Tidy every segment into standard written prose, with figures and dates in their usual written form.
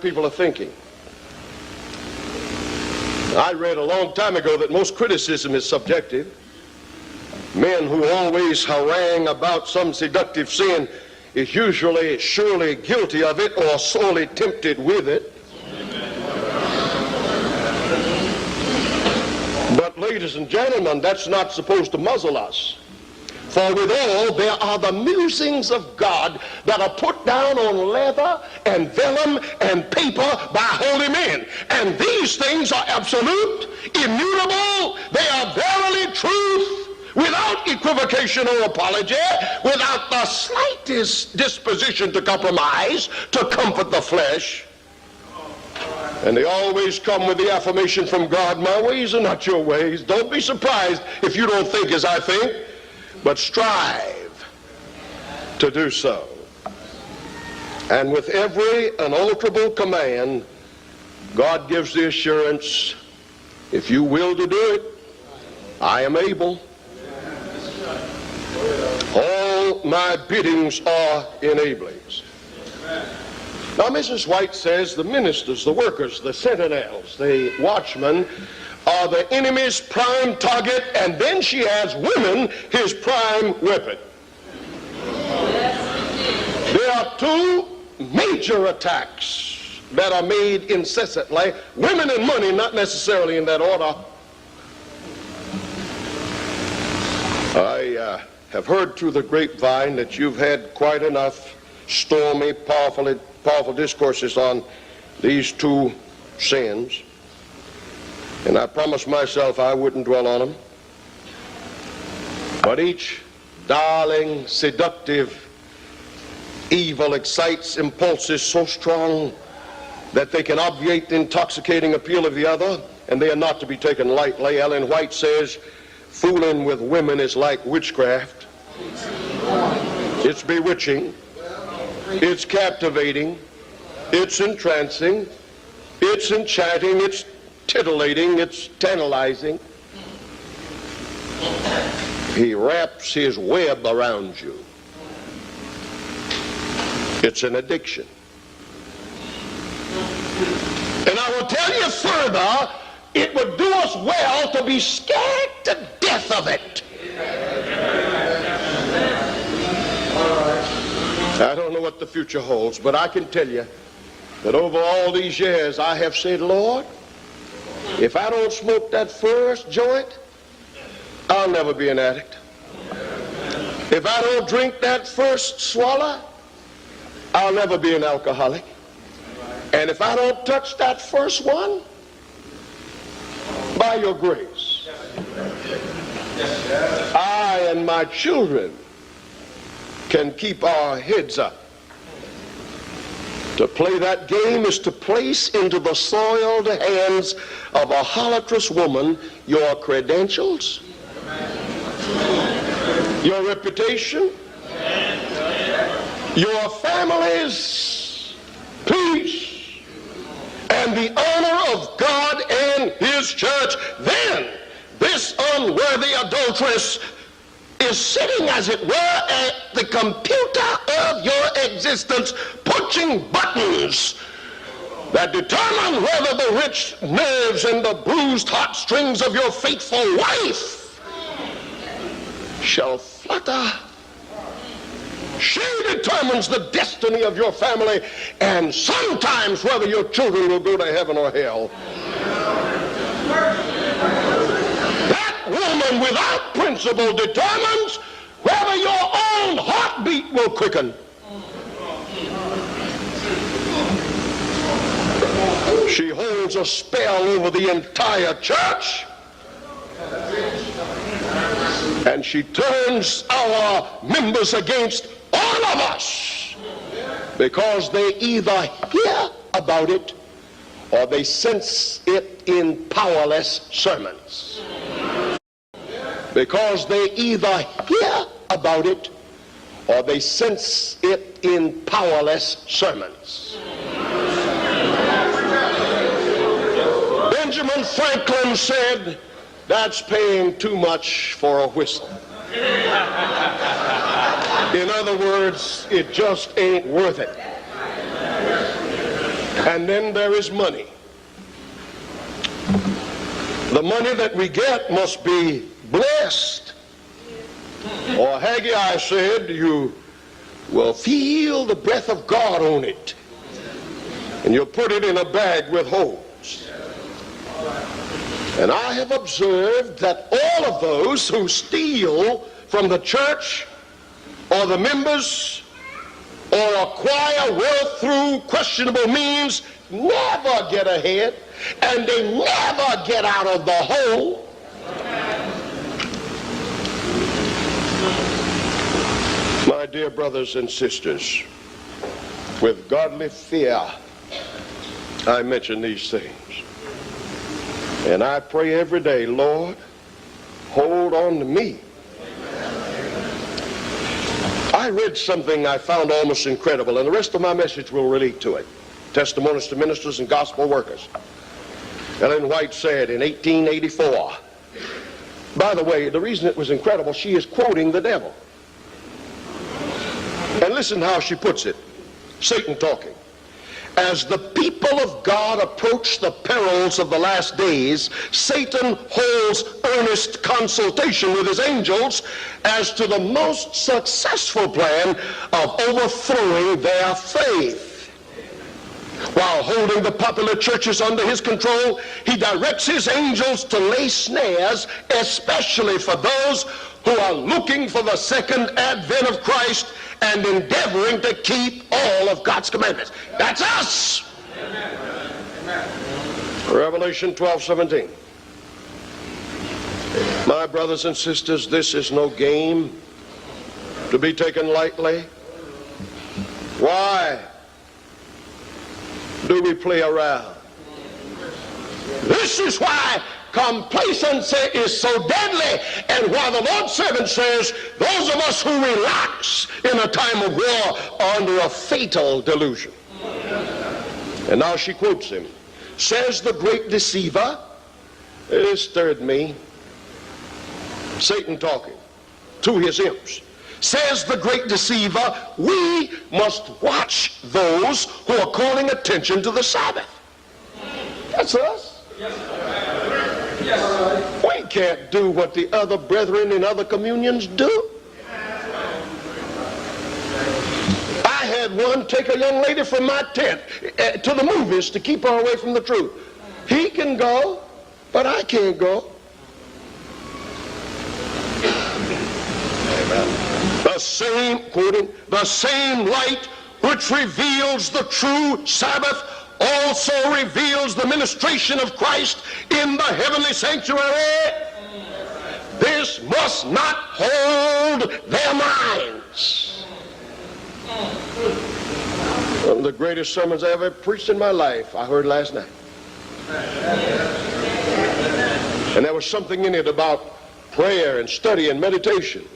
people are thinking. I read a long time ago that most criticism is subjective. Men who always harangue about some seductive sin is usually surely guilty of it or sorely tempted with it. But ladies and gentlemen, that's not supposed to muzzle us. For withal there are the musings of God that are put down on leather and vellum and paper by holy men. And these things are absolute, immutable. They are verily truth, without equivocation or apology, without the slightest disposition to compromise, to comfort the flesh. And they always come with the affirmation from God, my ways are not your ways. Don't be surprised if you don't think as I think, but strive to do so. And with every unalterable command, God gives the assurance, if you will to do it, I am able. All my biddings are enablings. Now, Mrs. White says the ministers, the workers, the sentinels, the watchmen are the enemy's prime target, and then she has women his prime weapon. There are two major attacks that are made incessantly. Women and money, not necessarily in that order. I have heard through the grapevine that you've had quite enough stormy, powerful discourses on these two sins. And I promised myself I wouldn't dwell on them. But each darling, seductive evil excites impulses so strong that they can obviate the intoxicating appeal of the other, and they are not to be taken lightly. Ellen White says, fooling with women is like witchcraft. It's bewitching. It's captivating. It's entrancing. It's enchanting. It's titillating. It's tantalizing. He wraps his web around you. It's an addiction. And I will tell you further, it would do us well to be scared to death of it. I don't know what the future holds, but I can tell you that over all these years I have said, Lord, if I don't smoke that first joint, I'll never be an addict. If I don't drink that first swallow, I'll never be an alcoholic. And if I don't touch that first one, by your grace, I and my children can keep our heads up. To play that game is to place into the soiled hands of a harlotrous woman your credentials, your reputation, your family's peace, and the honor of God and His church. Then this unworthy adulteress is sitting, as it were, at the computer of your existence, punching buttons that determine whether the rich nerves and the bruised heartstrings of your faithful wife shall flutter. She determines the destiny of your family, and sometimes whether your children will go to heaven or hell. That woman without principle determines whether your own heartbeat will quicken. She holds a spell over the entire church, and she turns our members against all of us because they either hear about it or they sense it in powerless sermons. Because they either hear about it or they sense it in powerless sermons. Benjamin Franklin said, that's paying too much for a whistle. In other words, it just ain't worth it. And then there is money. The money that we get must be blessed. Or Haggai said, you will feel the breath of God on it. And you'll put it in a bag with holes. And I have observed that all of those who steal from the church or the members or acquire wealth through questionable means never get ahead, and they never get out of the hole. My dear brothers and sisters, with godly fear, I mention these things. And I pray every day, Lord, hold on to me. I read something I found almost incredible, and the rest of my message will relate to it. Testimonies to Ministers and Gospel Workers. Ellen White said in 1884, by the way, the reason it was incredible, she is quoting the devil. And listen how she puts it, Satan talking. As the people of God approach the perils of the last days, Satan holds earnest consultation with his angels as to the most successful plan of overthrowing their faith. While holding the popular churches under his control, he directs his angels to lay snares, especially for those who are looking for the second advent of Christ and endeavoring to keep all of God's commandments. That's us. Amen. Revelation 12:17. My brothers and sisters, this is no game to be taken lightly. Why do we play around? This is why complacency is so deadly, and why the Lord's servant says those of us who relax in a time of war are under a fatal delusion. And now she quotes him. Says the great deceiver, it stirred me, Satan talking to his imps. Says the great deceiver, we must watch those who are calling attention to the Sabbath. That's us. We can't do what the other brethren in other communions do. I had one take a young lady from my tent to the movies to keep her away from the truth. He can go, but I can't go. The same, quoting, the same light which reveals the true Sabbath also reveals the ministration of Christ in the heavenly sanctuary. This must not hold their minds. One of the greatest sermons I ever preached in my life, I heard last night. And there was something in it about prayer and study and meditation.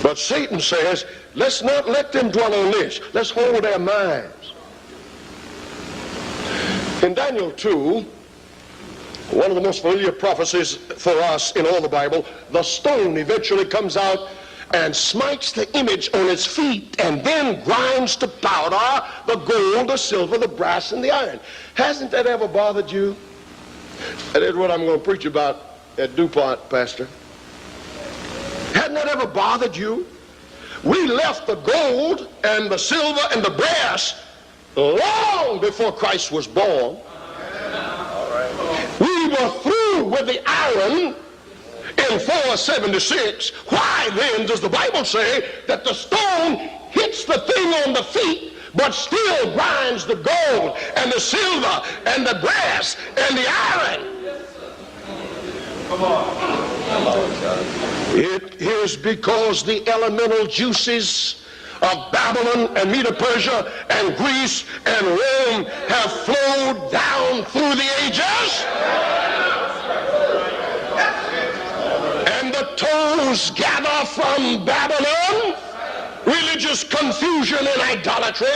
But Satan says, let's not let them dwell on this. Let's hold their minds. In Daniel 2, one of the most familiar prophecies for us in all the Bible, the stone eventually comes out and smites the image on its feet and then grinds to powder the gold, the silver, the brass, and the iron. Hasn't that ever bothered you? That is what I'm going to preach about at DuPont, Pastor. Hadn't that ever bothered you? We left the gold and the silver and the brass long before Christ was born. We were through with the iron in 476. Why then does the Bible say that the stone hits the thing on the feet but still grinds the gold and the silver and the brass and the iron? Come on. It is because the elemental juices of Babylon and Medo-Persia and Greece and Rome have flowed down through the ages. And the toes gather from Babylon, religious confusion and idolatry.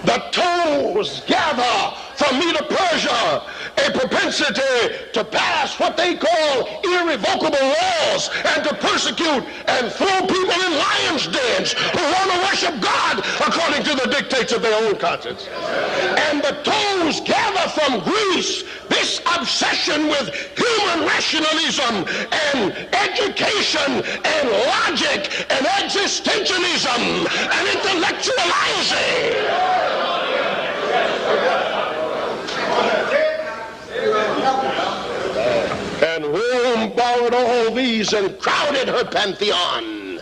The toes toes gather from Medo-Persia a propensity to pass what they call irrevocable laws and to persecute and throw people in lions' dens who want to worship God according to the dictates of their own conscience. And the toes gather from Greece this obsession with human rationalism and education and logic and existentialism and intellectualizing. And Rome borrowed all these and crowded her pantheon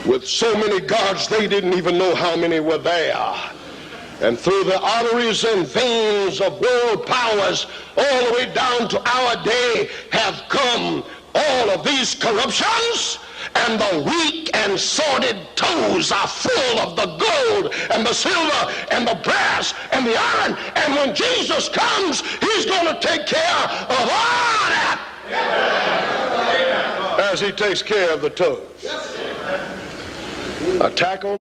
with so many gods they didn't even know how many were there. And through the arteries and veins of world powers all the way down to our day have come all of these corruptions, and the weak and sordid toes are full of the gold and the silver and the brass and the iron. And when Jesus comes, he's going to take care of all that. As he takes care of the toes. Attack on